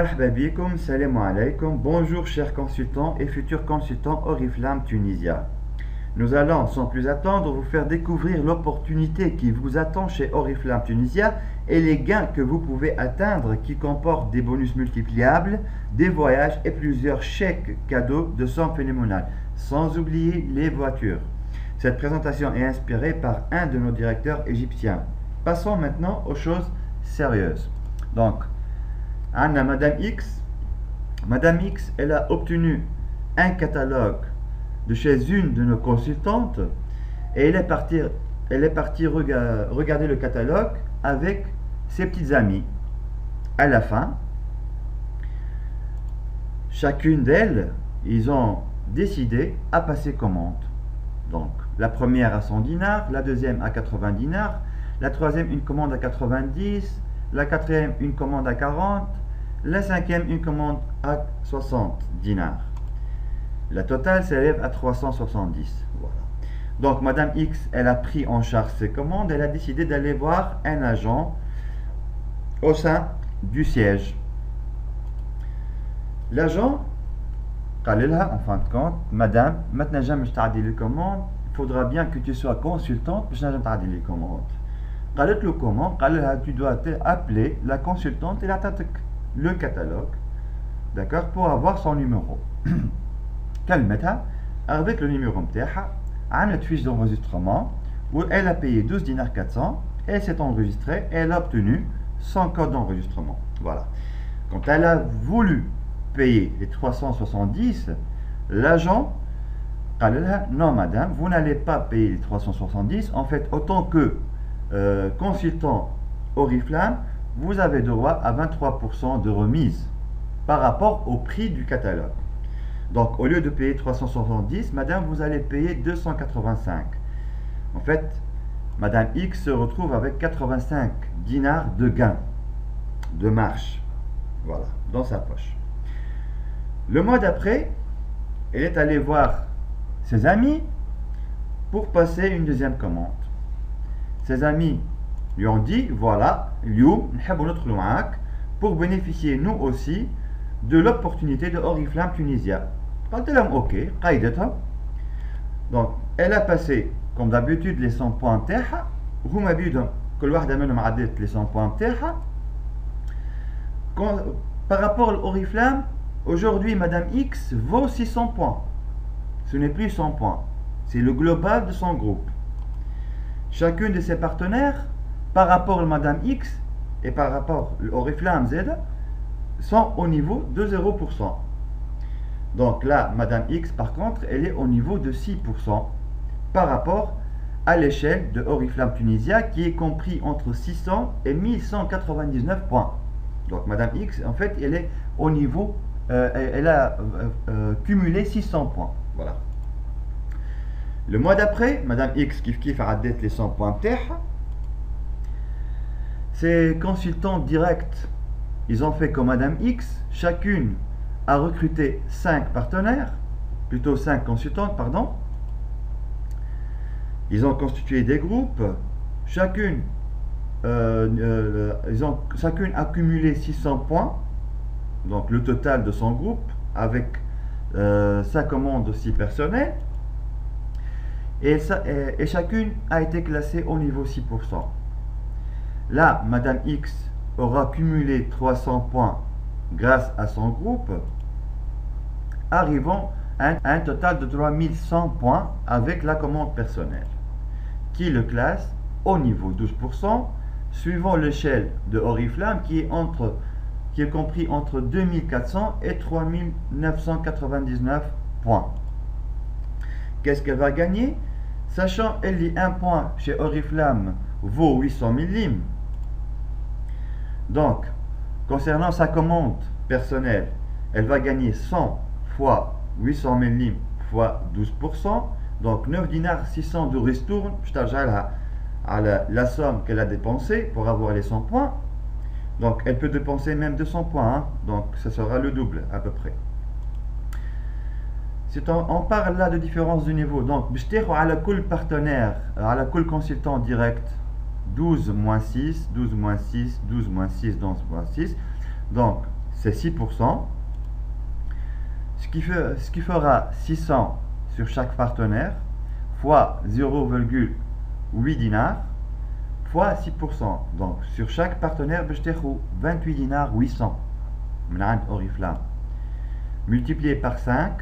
Marhaba bikoum, salam alaikum. Bonjour chers consultants et futurs consultants Oriflame Tunisia. Nous allons sans plus attendre vous faire découvrir l'opportunité qui vous attend chez Oriflame Tunisia et les gains que vous pouvez atteindre qui comportent des bonus multipliables, des voyages et plusieurs chèques cadeaux de somme phénoménale, sans oublier les voitures. Cette présentation est inspirée par un de nos directeurs égyptiens. Passons maintenant aux choses sérieuses. Donc, Anna, Madame X. Madame X, elle a obtenu un catalogue de chez une de nos consultantes et elle est partie regarder le catalogue avec ses petites amies. À la fin, chacune d'elles, ils ont décidé à passer commande. Donc, la première à 100 dinars, la deuxième à 80 dinars, la troisième une commande à 90, la quatrième une commande à 40, la cinquième une commande à 60 dinars. La totale s'élève à 370. Voilà. Donc Madame X, elle a pris en charge ses commandes, elle a décidé d'aller voir un agent au sein du siège. L'agent, en fin de compte, Madame, maintenant j'aime t'aider les commandes, il faudra bien que tu sois consultante pour que t'aider les commandes. Comment tu dois appeler la consultante et la le catalogue, d'accord, pour avoir son numéro. Calmeta, avec le numéro MTH, a une fiche d'enregistrement où elle a payé 12 dinars 400, elle s'est enregistrée et elle a obtenu son code d'enregistrement. Voilà. Quand elle a voulu payer les 370, l'agent a dit non madame, vous n'allez pas payer les 370, en fait, autant que consultant Oriflame, vous avez droit à 23% de remise par rapport au prix du catalogue. Donc, au lieu de payer 370, madame, vous allez payer 285. En fait, madame X se retrouve avec 85 dinars de gain, de marche, voilà, dans sa poche. Le mois d'après, elle est allée voir ses amis pour passer une deuxième commande. Ses amis lui ont dit, voilà, pour bénéficier nous aussi de l'opportunité de Oriflame Tunisia. Ok, donc elle a passé comme d'habitude les 100 points تاعها, هما بيدهم كل واحدة منهم عدت les 100 points تاعها. Par rapport à Oriflame, aujourd'hui Madame X vaut 600 points. Ce n'est plus 100 points, c'est le global de son groupe. Chacune de ses partenaires, par rapport à Madame X et par rapport à Oriflame Z, sont au niveau de 0%. Donc là, Madame X, par contre, elle est au niveau de 6% par rapport à l'échelle de Oriflame Tunisia qui est compris entre 600 et 1199 points. Donc Madame X, en fait, elle est au niveau, elle a cumulé 600 points. Voilà. Le mois d'après, Madame X, kif a raté les 100 points terre. Ces consultants directs, ils ont fait comme Madame X, chacune a recruté 5 partenaires, plutôt 5 consultantes, pardon. Ils ont constitué des groupes, chacune a cumulé 600 points, donc le total de son groupe, avec sa commande aussi personnelle, et chacune a été classée au niveau 6%. Là, Madame X aura cumulé 300 points grâce à son groupe, arrivant à un total de 3100 points avec la commande personnelle, qui le classe au niveau 12%, suivant l'échelle de Oriflame qui est compris entre 2400 et 3999 points. Qu'est-ce qu'elle va gagner? Sachant qu'elle dit un point chez Oriflame vaut 800 000 limes. Donc, concernant sa commande personnelle, elle va gagner 100 fois 800 000 limes fois 12%, donc 9 dinars 600 de ristourne, je à la somme qu'elle a dépensée pour avoir les 100 points. Donc, elle peut dépenser même 200 points, hein, donc ça sera le double à peu près. On parle là de différence de niveau. Donc, à la cool partenaire, à la cool consultant direct, 12 moins 6, 12 moins 6, 12 moins 6, 12 moins 6. Donc, c'est 6%, ce qui fera 600 sur chaque partenaire, fois 0,8 dinars, fois 6%. Donc, sur chaque partenaire, je vais 28 dinars 800. Oriflame. Multiplié par 5,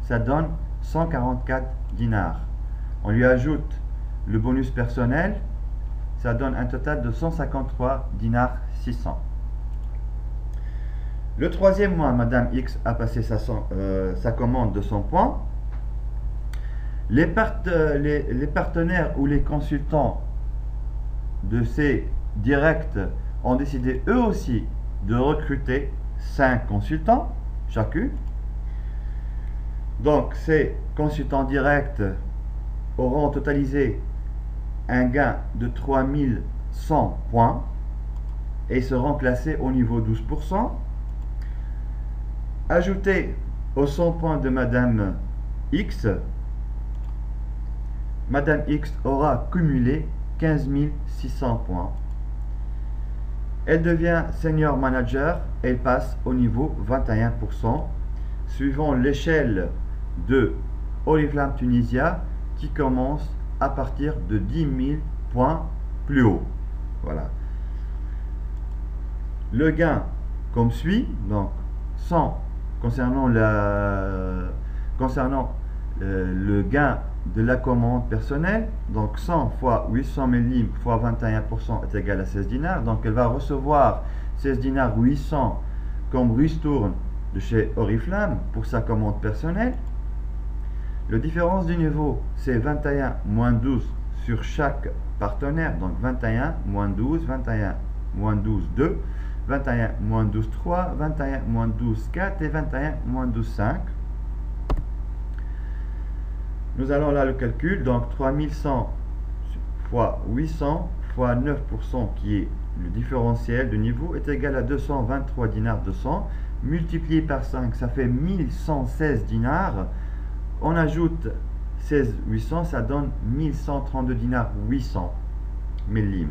ça donne 144 dinars. On lui ajoute le bonus personnel, ça donne un total de 153 dinars 600. Le troisième mois, Madame X a passé sa commande de 100 points. Les partenaires ou les consultants de ces directs ont décidé eux aussi de recruter 5 consultants chacun. Donc ces consultants directs auront totalisé un gain de 3100 points et seront classés au niveau 12%. Ajoutez aux 100 points de Madame X, Madame X aura cumulé 15 600 points. Elle devient senior manager, elle passe au niveau 21%, suivant l'échelle de Oriflame Tunisia qui commence à partir de 10 000 points plus haut. Voilà. Le gain comme suit, donc 100 concernant le gain de la commande personnelle, donc 100 fois 800 000 limes fois 21% est égal à 16 dinars, donc elle va recevoir 16 dinars 800 comme ristourne de chez Oriflame pour sa commande personnelle. La différence du niveau, c'est 21 moins 12 sur chaque partenaire, donc 21 moins 12, 21 moins 12, 2, 21 moins 12, 3, 21 moins 12, 4 et 21 moins 12, 5. Nous allons là le calcul, donc 3100 fois 800 fois 9% qui est le différentiel de niveau est égal à 223 dinars 200, multiplié par 5, ça fait 1116 dinars. On ajoute 16 800, ça donne 1132 dinars 800 millim.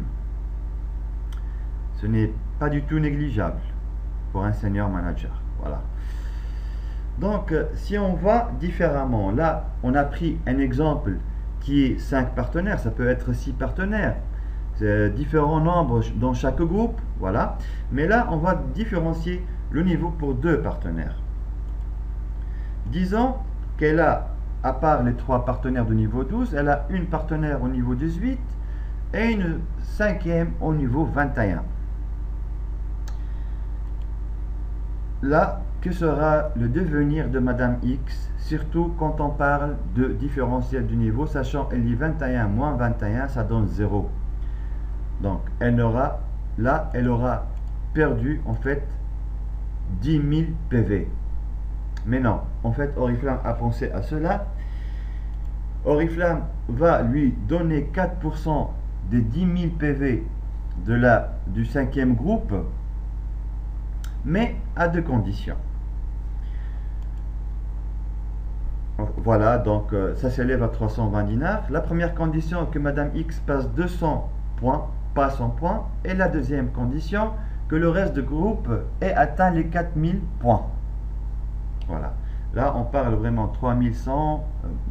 Ce n'est pas du tout négligeable pour un senior manager. Voilà. Donc, si on voit différemment, là, on a pris un exemple qui est 5 partenaires, ça peut être 6 partenaires, différents nombres dans chaque groupe, voilà. Mais là, on va différencier le niveau pour 2 partenaires. Disons qu'elle a, à part les 3 partenaires de niveau 12, elle a une partenaire au niveau 18 et une 5e au niveau 21. Là, que sera le devenir de Madame X, surtout quand on parle de différentiel du niveau, sachant qu'elle dit 21 moins 21, ça donne 0. Donc, elle aura perdu en fait 10 000 PV. Mais non, en fait, Oriflame a pensé à cela. Oriflame va lui donner 4% des 10 000 PV du 5e groupe, mais à 2 conditions. Voilà, donc ça s'élève à 320 dinars. La première condition est que Madame X passe 200 points, pas 100 points. Et la deuxième condition, que le reste du groupe ait atteint les 4000 points. Voilà. Là, on parle vraiment 3100.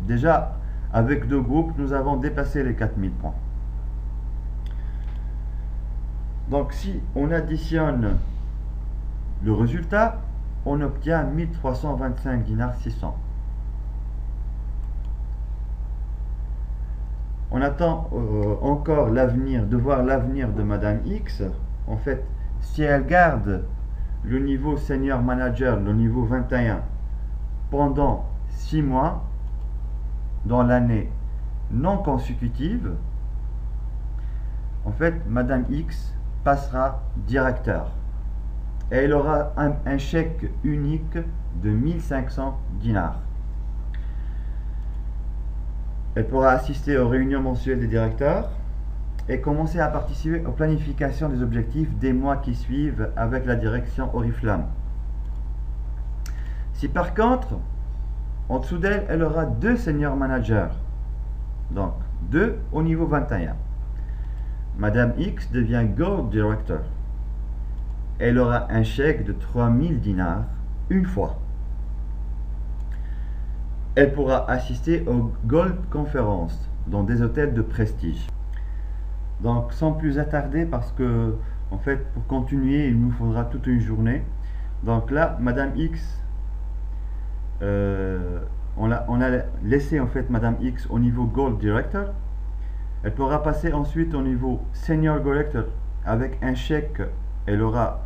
Déjà, avec 2 groupes, nous avons dépassé les 4000 points. Donc, si on additionne le résultat, on obtient 1325 dinars 600. On attend encore de voir l'avenir de Madame X. En fait, si elle garde le niveau senior manager, le niveau 21, pendant 6 mois, dans l'année non consécutive, en fait, Madame X passera directeur. Et elle aura un chèque unique de 1500 dinars. Elle pourra assister aux réunions mensuelles des directeurs et commencer à participer aux planifications des objectifs des mois qui suivent avec la direction Oriflame. Si par contre, en dessous d'elle, elle aura 2 senior managers, donc 2 au niveau 21. Madame X devient Gold Director. elle aura un chèque de 3000 dinars une fois. Elle pourra assister aux Gold Conferences dans des hôtels de prestige. Donc sans plus attarder, parce que en fait pour continuer il nous faudra toute une journée. Donc là Madame X, on a laissé en fait Madame X au niveau Gold Director. Elle pourra passer ensuite au niveau Senior Director avec un chèque. Elle aura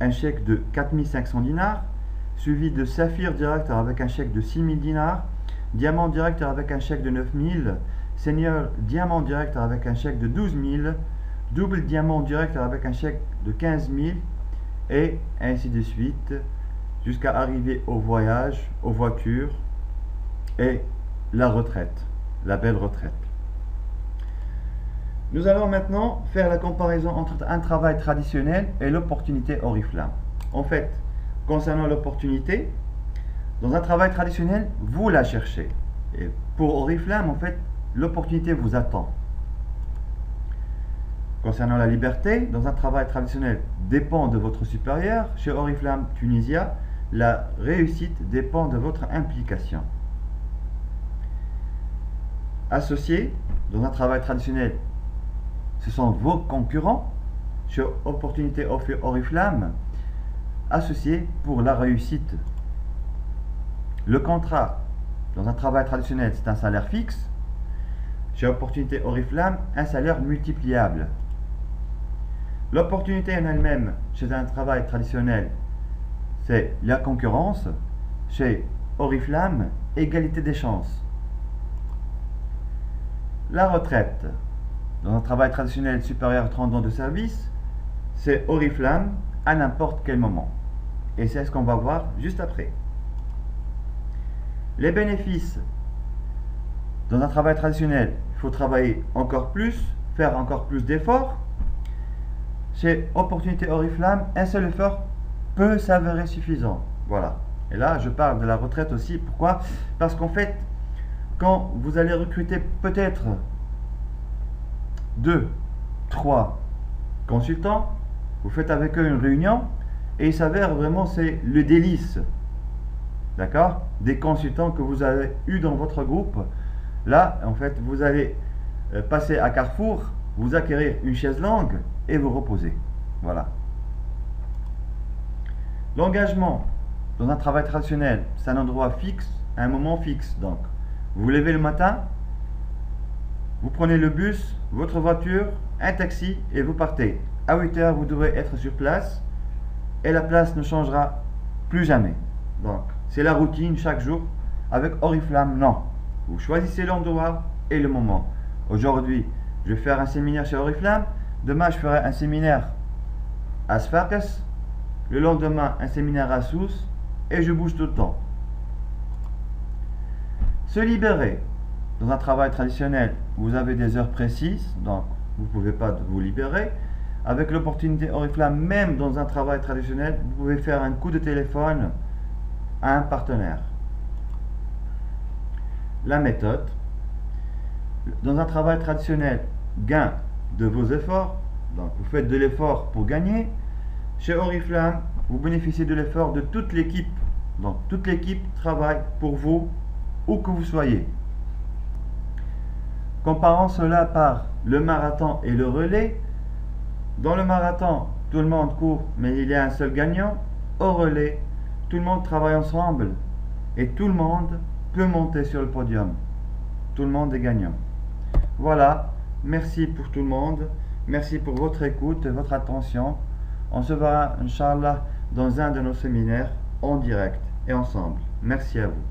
un chèque de 4500 dinars, suivi de Saphir Director avec un chèque de 6000 dinars, Diamant Director avec un chèque de 9000, Senior Diamant Director avec un chèque de 12 000, Double Diamant Director avec un chèque de 15 000, et ainsi de suite, jusqu'à arriver au voyage, aux voitures et la retraite, la belle retraite. Nous allons maintenant faire la comparaison entre un travail traditionnel et l'opportunité Oriflamme. En fait, concernant l'opportunité, dans un travail traditionnel, vous la cherchez. Et pour Oriflamme, en fait, l'opportunité vous attend. Concernant la liberté, dans un travail traditionnel dépend de votre supérieur. Chez Oriflamme Tunisia, la réussite dépend de votre implication. Associé, dans un travail traditionnel, ce sont vos concurrents. Chez Opportunité Oriflamme, associé pour la réussite. Le contrat, dans un travail traditionnel, c'est un salaire fixe. Chez Opportunité Oriflamme, un salaire multipliable. L'opportunité en elle-même, chez un travail traditionnel, c'est la concurrence. Chez Oriflamme, égalité des chances. La retraite, dans un travail traditionnel supérieur à 30 ans de service, c'est Oriflamme à n'importe quel moment. Et c'est ce qu'on va voir juste après. Les bénéfices, dans un travail traditionnel, il faut travailler encore plus, faire encore plus d'efforts. Chez Opportunité Oriflamme, un seul effort peut s'avérer suffisant. Voilà. Et là, je parle de la retraite aussi. Pourquoi? Parce qu'en fait, quand vous allez recruter peut-être 2, 3 consultants, vous faites avec eux une réunion et il s'avère vraiment c'est le délice, d'accord, des consultants que vous avez eu dans votre groupe. Là, en fait, vous allez passer à Carrefour, vous acquérir une chaise longue et vous reposer. Voilà. L'engagement dans un travail traditionnel, c'est un endroit fixe, un moment fixe. Donc, vous vous levez le matin, vous prenez le bus, votre voiture, un taxi et vous partez. À 8 h, vous devrez être sur place et la place ne changera plus jamais. Donc, c'est la routine chaque jour. Avec Oriflamme, non. Vous choisissez l'endroit et le moment. Aujourd'hui, je vais faire un séminaire chez Oriflamme. Demain, je ferai un séminaire à Sfakas. Le lendemain, un séminaire à Sousse. Et je bouge tout le temps. Se libérer. Dans un travail traditionnel, vous avez des heures précises. Donc, vous ne pouvez pas vous libérer. Avec l'opportunité Oriflamme, même dans un travail traditionnel, vous pouvez faire un coup de téléphone à un partenaire. La méthode. Dans un travail traditionnel, gain de vos efforts. Donc, vous faites de l'effort pour gagner. Chez Oriflamme, vous bénéficiez de l'effort de toute l'équipe. Donc, toute l'équipe travaille pour vous, où que vous soyez. Comparons cela par le marathon et le relais. Dans le marathon, tout le monde court, mais il y a un seul gagnant. Au relais, tout le monde travaille ensemble et tout le monde peut monter sur le podium. Tout le monde est gagnant. Voilà, merci pour tout le monde. Merci pour votre écoute et votre attention. On se verra, Inch'Allah, dans un de nos séminaires en direct et ensemble. Merci à vous.